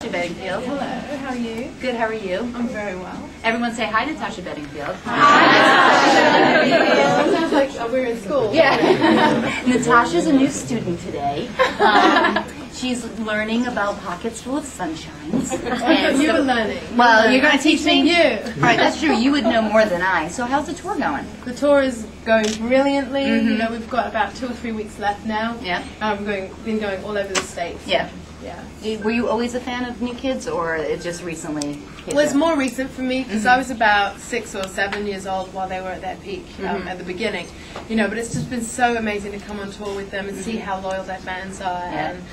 Natasha Bedingfield. Hello, how are you? Good, how are you? I'm very well. Everyone say hi, Natasha Bedingfield. Hi. Sounds like we're in school. Yeah. Natasha's a new student today. She's learning about pockets full of sunshines. You were learning. Well, you're going to teach me? You. All right, that's true. You would know more than I. So how's the tour going? The tour is going brilliantly. You know, we've got about 2 or 3 weeks left now. Yeah. Been going all over the States. Yeah. Yeah. Were you always a fan of New Kids, or it just recently? Well, it's more recent for me because I was about 6 or 7 years old while they were at their peak at the beginning. You know, but it's just been so amazing to come on tour with them and see how loyal their fans are, and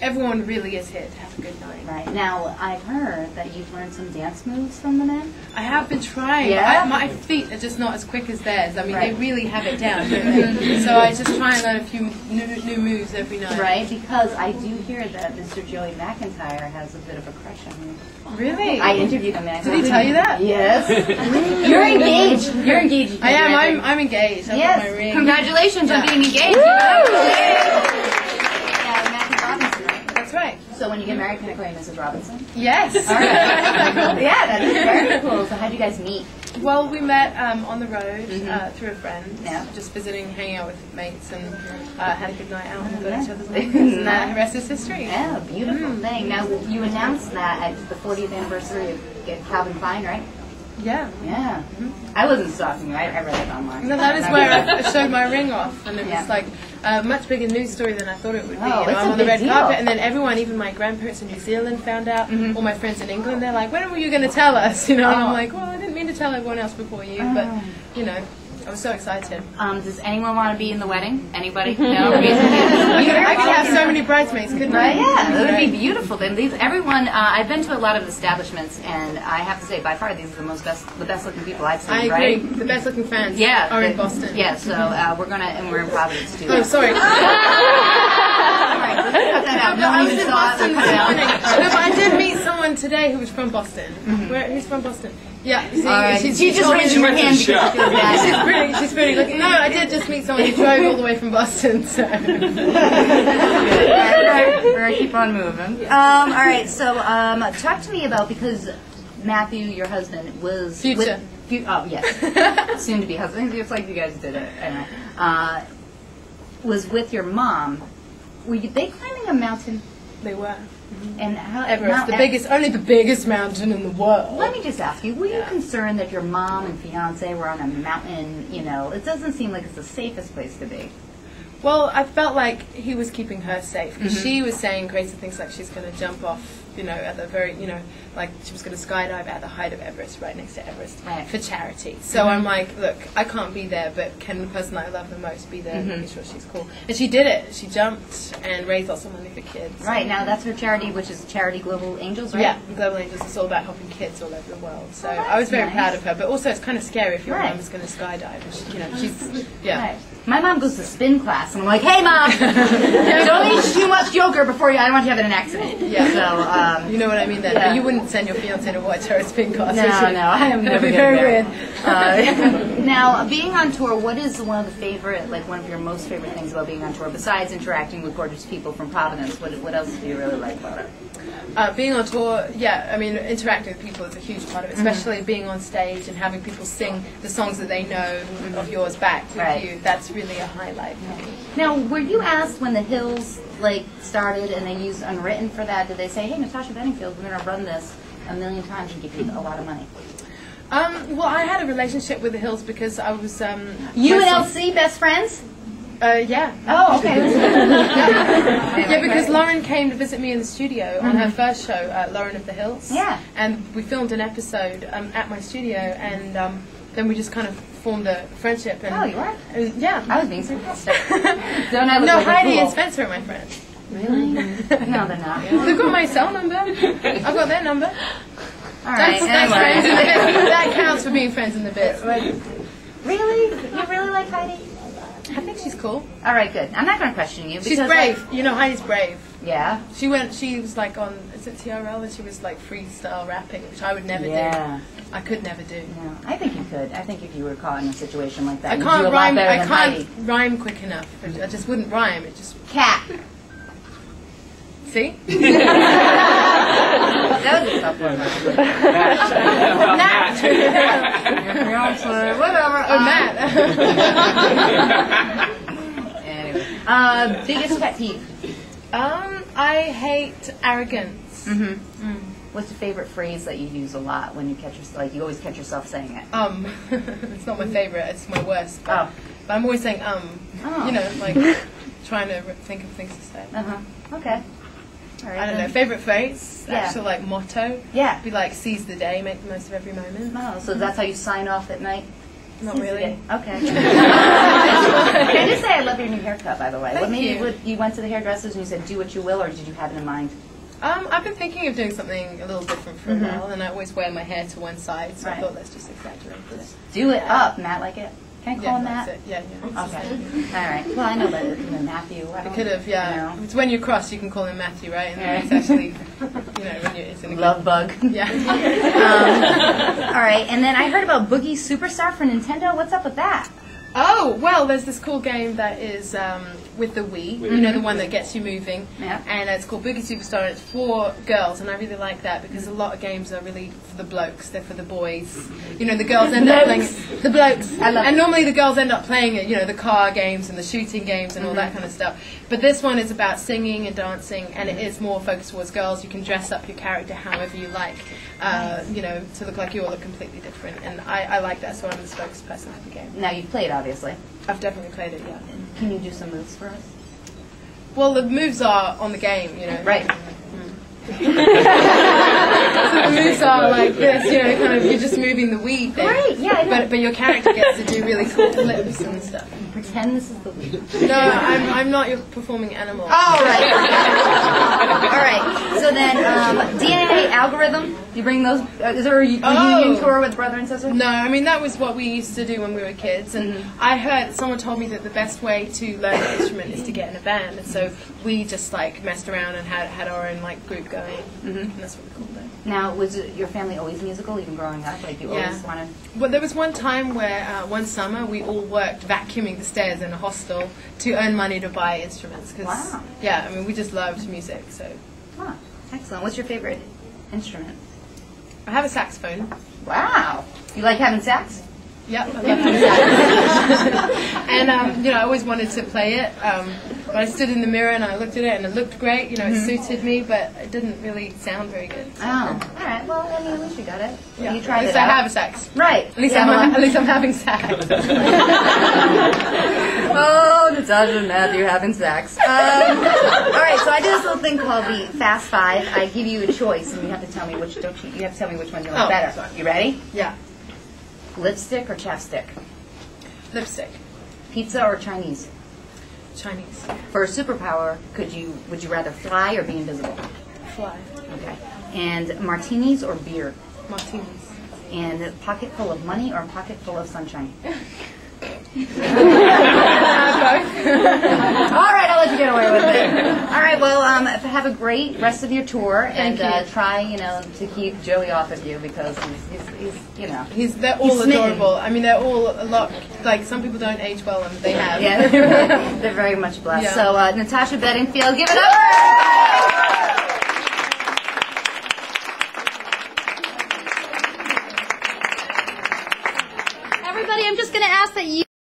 everyone really is here to have a good night. Right. Now, I've heard that you've learned some dance moves from the men. I have been trying. Yeah? My feet are just not as quick as theirs. I mean, they really have it down, don't they? So I just try and learn a few new moves every night. Right, because I do hear that Mr. Joey McIntyre has a bit of a crush on you. Really? I interviewed him. Did he tell you that? Yes. You're engaged. You're engaged. I am. I'm engaged. I've got my Yes. ring. Congratulations on being engaged. Yeah, Matthew Robinson, right? That's right. So when you get married, can I call you Mrs. Robinson? Yes. All right. Yeah, that is very cool. So how'd you guys meet? Well, we met on the road through a friend. Yeah. Just visiting, hanging out with mates, and had a good night out and got each other's numbers, and the rest is history. Yeah, beautiful thing. Now, you announced that at the 40th anniversary of Calvin Klein, right? Yeah. Yeah. I wasn't stalking you. I read it online. No, that is where I showed my ring off, and it was like a much bigger news story than I thought it would be. Oh, You know, it's I'm a on the big red deal. carpet, and then everyone, even my grandparents in New Zealand, found out. All my friends in England, they're like, "When were you going to tell us?" You know, and I'm like, "Well, I didn't mean to tell everyone else before you, but you know, I was so excited." Does anyone want to be in the wedding? Anybody? No. I could have so many bridesmaids, couldn't I? Right? Yeah, that would be beautiful. Then everyone. I've been to a lot of establishments, and I have to say, by far, these are the best looking people I've seen. I agree. Right? The best looking fans Yeah, are in Boston. Yeah, so we're in Providence too. Oh, sorry. I was in Boston this morning. No, but I did meet someone today who was from Boston. Who's from Boston? Yeah, see, She just told me raised her hand. She's pretty looking. No, I did just meet someone who drove all the way from Boston. So. We're gonna keep on moving. All right, so talk to me about, because Matthew, your husband, was Future. Oh yes, soon to be husband. It's like you guys did it. Anyway, was with your mom. Were they climbing a mountain? They were. And how? Everest, only the biggest mountain in the world. Let me just ask you: were you concerned that your mom and fiance were on a mountain? You know, it doesn't seem like it's the safest place to be. Well, I felt like he was keeping her safe because she was saying crazy things like she's going to jump off, you know, at the very, you know, like she was going to skydive at the height of Everest, right next to Everest, for charity. So I'm like, look, I can't be there, but can the person I love the most be there, making sure she's cool? And she did it. She jumped and raised lots of money for kids. Right, now that's her charity, which is Charity Global Angels, right? Yeah, Global Angels is all about helping kids all over the world. So I was very proud of her, but also it's kind of scary if your mom is going to skydive. And she, you know, she's, Right. My mom goes to spin class, and I'm like, hey, Mom, don't eat too much yogurt before I don't want you having an accident. Yeah. So, you know what I mean then? Yeah. You wouldn't send your fiance to watch her spin class, No, would you? no, I am never That'd be gonna very do weird. Now, being on tour, what is one of your most favorite things about being on tour, besides interacting with gorgeous people from Providence? What else do you really like about it? Being on tour, yeah, I mean, interacting with people is a huge part of it, especially being on stage and having people sing the songs that they know of yours back with you. That's really a highlight for me. Now, were you asked when the Hills started and they used Unwritten for that? Did they say, hey, Natasha Bedingfield, we're going to run this 1,000,000 times and give you a lot of money? Well, I had a relationship with the Hills because I was... You and LC, best friends? Yeah. Oh, okay. Yeah, because Lauren came to visit me in the studio on her first show, Lauren of the Hills. Yeah. And we filmed an episode at my studio, and then we just kind of formed a friendship. And, Oh, you are? Yeah. I was being sarcastic. Don't I look No, like a Heidi fool? and Spencer are my friends. Really? No, they're not. They've got my cell number. I've got their number. All right, That's friends in the anyway. bit. That counts for being friends in the bit. Really? You really like Heidi? I think she's cool. All right, good. I'm not going to question you. She's brave. You know, Heidi's brave. Yeah? She was like on, is it TRL? And she was like freestyle rapping, which I would never do. I could never do. No, I think you could. I think if you were caught in a situation like that, I you'd can't do a lot rhyme. better I than can't Heidi. rhyme quick enough. I just wouldn't rhyme. It just Cat. see. Nat. Whatever. Oh, Matt. Anyway, biggest pet peeve. I hate arrogance. What's your favorite phrase that you use a lot when you catch yourself? Like you always catch yourself saying it. It's not my favorite. It's my worst. But, Oh. but I'm always saying Oh. You know, like trying to think of things to say. Okay. All right. I don't know. then. Favorite phrase? Yeah. Actual like motto. Yeah. Be like seize the day, make the most of every moment. Oh, so that's how you sign off at night? Not really. Okay. Can I just say I love your new haircut, by the way? Thank you. You went to the hairdressers and you said do what you will, or did you have it in mind? I've been thinking of doing something a little different for a while, and I always wear my hair to one side, so I Right. thought let's just exaggerate this. Do it up, Matt. Like it. Can I call him that's Matt? it. Yeah. Okay. All right. Well, I know that it's Matthew. I could have, yeah. You know. It's when you cross, you can call him Matthew, right? And then it's actually, when it's in a Love bug. Yeah. All right, and then I heard about Boogie Superstar for Nintendo. What's up with that? Oh, well, there's this cool game that is with the Wii, you know, the one that gets you moving. Yeah. And it's called Boogie Superstar, and it's for girls, and I really like that because a lot of games are really for the blokes, they're for the boys. You know, the girls end up playing the blokes. I love and it. normally the girls end up playing it, you know, the car games and the shooting games and all that kind of stuff. But this one is about singing and dancing, and it is more focused towards girls. You can dress up your character however you like, you know, to look like you or look completely different. And I like that, so I'm the spokesperson for the game. Now you've played, obviously. I've definitely played it, yeah. Can you do some moves for us? Well, the moves are on the game, you know. Right. So the moves are like this, you know, kind of you're just moving the Wii thing. Right, yeah, I know. But your character gets to do really cool flips and stuff. Pretend this is the lead. No, I'm not your performing animal. All right. All right. So then, DNA algorithm. You bring those. Is there a reunion tour with brother and sister? No, I mean that was what we used to do when we were kids, and I heard someone told me that the best way to learn an instrument is to get in a band, and so we just like messed around and had our own like group going, and that's what we called it. Now, was your family always musical, even growing up? Like you always wanted? Well, there was one time where one summer we all worked vacuuming the stairs in a hostel to earn money to buy instruments. Cause, Wow. Yeah, I mean we just loved music, so. Huh. Excellent. What's your favorite instrument? I have a saxophone. Wow. You like having sax? Yep, I love having sax. And you know, I always wanted to play it. But I stood in the mirror and I looked at it and it looked great. You know, it suited me, but it didn't really sound very good. So. Oh. All right. Well, I mean, at least you got it. Yeah. You tried At least it I out. have a sax. Right. At least I'm having sax. Oh, Natasha and Matthew having sex. All right, so I do this little thing called the Fast Five. I give you a choice, and you have to tell me which. Don't you? You have to tell me which one you like better. Sorry. You ready? Yeah. Lipstick or chapstick? Lipstick. Pizza or Chinese? Chinese. For a superpower, would you rather fly or be invisible? Fly. Okay. And martinis or beer? Martinis. And a pocket full of money or a pocket full of sunshine? Both. All right, I'll let you get away with it. All right, well, have a great rest of your tour, and Thank you. try, you know, to keep Joey off of you because he's you know. They're all smitten. adorable. I mean, they're all a lot. Like some people don't age well, and they have. Yeah, they're very much blessed. Yeah. So, Natasha Bedingfield, give it up. Everybody, I'm just going to ask that you